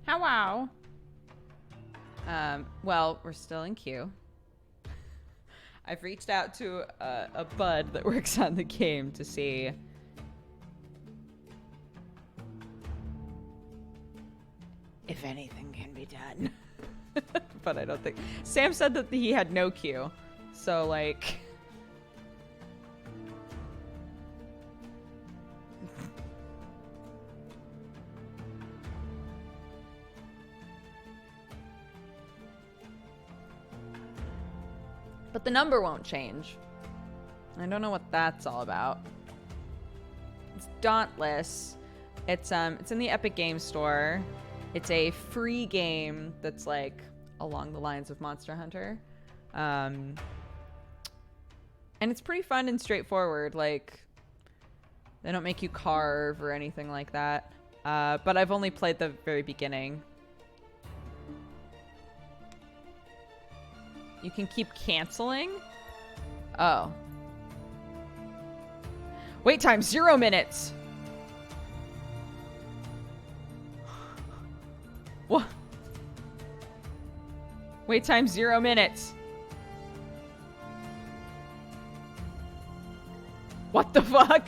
Hello. Well, we're still in queue. I've reached out to a bud that works on the game to see if anything can be done. But I don't think... Sam said that he had no queue. So, like... But the number won't change. I don't know what that's all about. It's Dauntless. It's in the Epic Games Store. It's a free game that's like along the lines of Monster Hunter. And it's pretty fun and straightforward. Like, they don't make you carve or anything like that. But I've only played the very beginning. You can keep canceling? Oh. Wait time, 0 minutes. What? Wait time, 0 minutes. What the fuck?